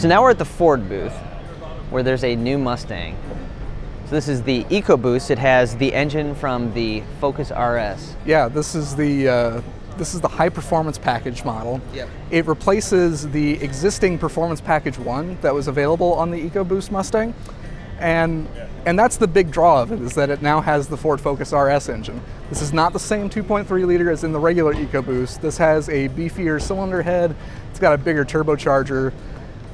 So now we're at the Ford booth, where there's a new Mustang. So this is the EcoBoost. It has the engine from the Focus RS. Yeah, this is the high performance package model. Yep. It replaces the existing performance package 1 that was available on the EcoBoost Mustang. And that's the big draw of it, is that it now has the Ford Focus RS engine. This is not the same 2.3 liter as in the regular EcoBoost. This has a beefier cylinder head. It's got a bigger turbocharger.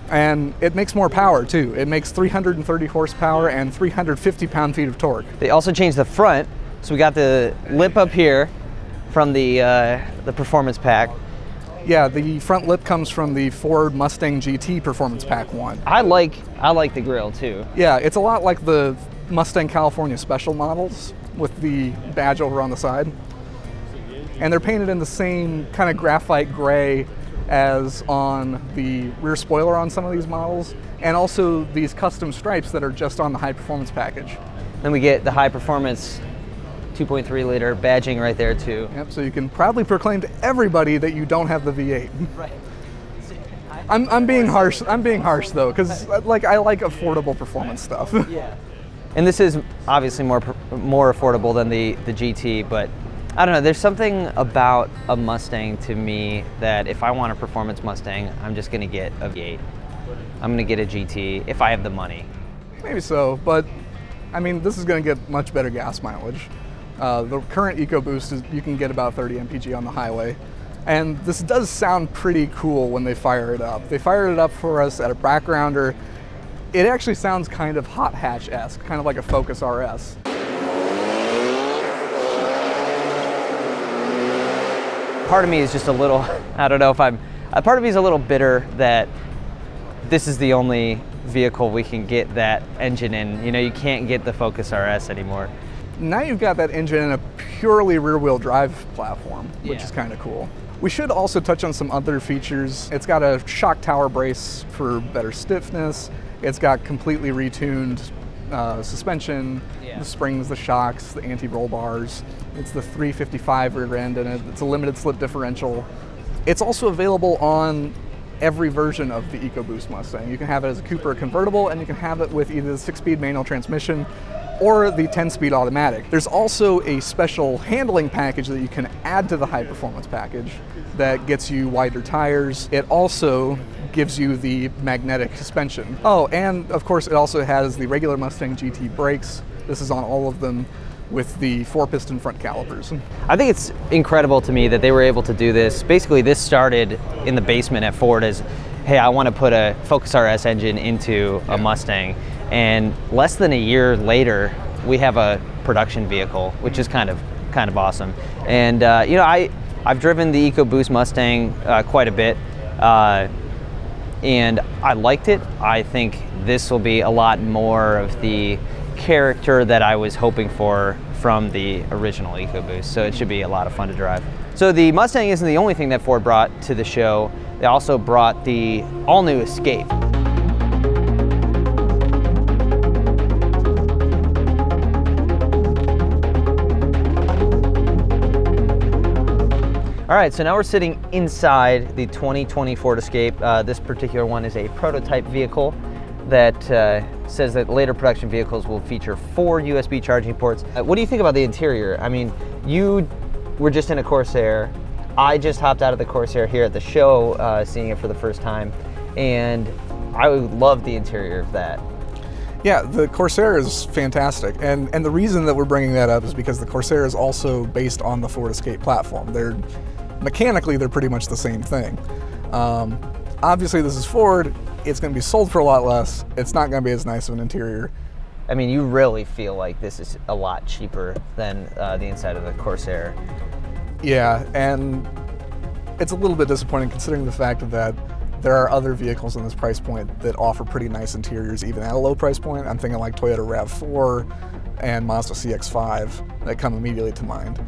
And it makes more power too. It makes 330 horsepower and 350 pound-feet of torque. They also changed the front, so we got the lip up here from the Performance Pack. Yeah, the front lip comes from the Ford Mustang GT Performance Pack 1. I like the grille too. Yeah, it's a lot like the Mustang California Special models with the badge over on the side. And they're painted in the same kind of graphite gray as on the rear spoiler on some of these models, and also these custom stripes that are just on the high performance package. Then we get the high performance 2.3 liter badging right there too. Yep, so you can proudly proclaim to everybody that you don't have the V8. Right. I'm being harsh though, because I like affordable performance stuff. Yeah. And this is obviously more affordable than the GT, but I don't know, there's something about a Mustang to me that if I want a performance Mustang, I'm just gonna get a V8. I'm gonna get a GT if I have the money. Maybe so, but I mean, this is gonna get much better gas mileage. The current EcoBoost, you can get about 30 mpg on the highway. And this does sound pretty cool when they fire it up. They fired it up for us at a backgrounder. It actually sounds kind of hot hatch-esque, kind of like a Focus RS. Part of me is just a little, I don't know if part of me is a little bitter that this is the only vehicle we can get that engine in. You know, you can't get the Focus RS anymore. Now you've got that engine in a purely rear-wheel drive platform, which Yeah. is kind of cool. We should also touch on some other features. It's got a shock tower brace for better stiffness. It's got completely retuned suspension, Yeah. the springs, the shocks, the anti-roll bars. It's the 355 rear end in it. It's a limited slip differential. It's also available on every version of the EcoBoost Mustang. You can have it as a coupe or a convertible, and you can have it with either the 6-speed manual transmission or the 10-speed automatic. There's also a special handling package that you can add to the high performance package that gets you wider tires. It also gives you the magnetic suspension. Oh, and of course it also has the regular Mustang GT brakes. This is on all of them with the 4-piston front calipers. I think it's incredible to me that they were able to do this. Basically, this started in the basement at Ford as, hey, I want to put a Focus RS engine into a Mustang. And less than a year later, we have a production vehicle, which is kind of awesome. And you know, I've driven the EcoBoost Mustang quite a bit, and I liked it. I think this will be a lot more of the character that I was hoping for from the original EcoBoost, so it should be a lot of fun to drive. So the Mustang isn't the only thing that Ford brought to the show. They also brought the all-new Escape. All right, so now we're sitting inside the 2020 Ford Escape. This particular one is a prototype vehicle that says that later production vehicles will feature 4 USB charging ports. What do you think about the interior? I mean, you were just in a Corsair. I just hopped out of the Corsair here at the show, seeing it for the first time, and I love the interior of that. Yeah, the Corsair is fantastic, and the reason that we're bringing that up is because the Corsair is also based on the Ford Escape platform. Mechanically, they're pretty much the same thing. Obviously, this is Ford. It's going to be sold for a lot less. It's not going to be as nice of an interior. I mean, you really feel like this is a lot cheaper than the inside of the Corsair. Yeah, and it's a little bit disappointing considering the fact that there are other vehicles in this price point that offer pretty nice interiors even at a low price point. I'm thinking like Toyota RAV4 and Mazda CX-5 that come immediately to mind.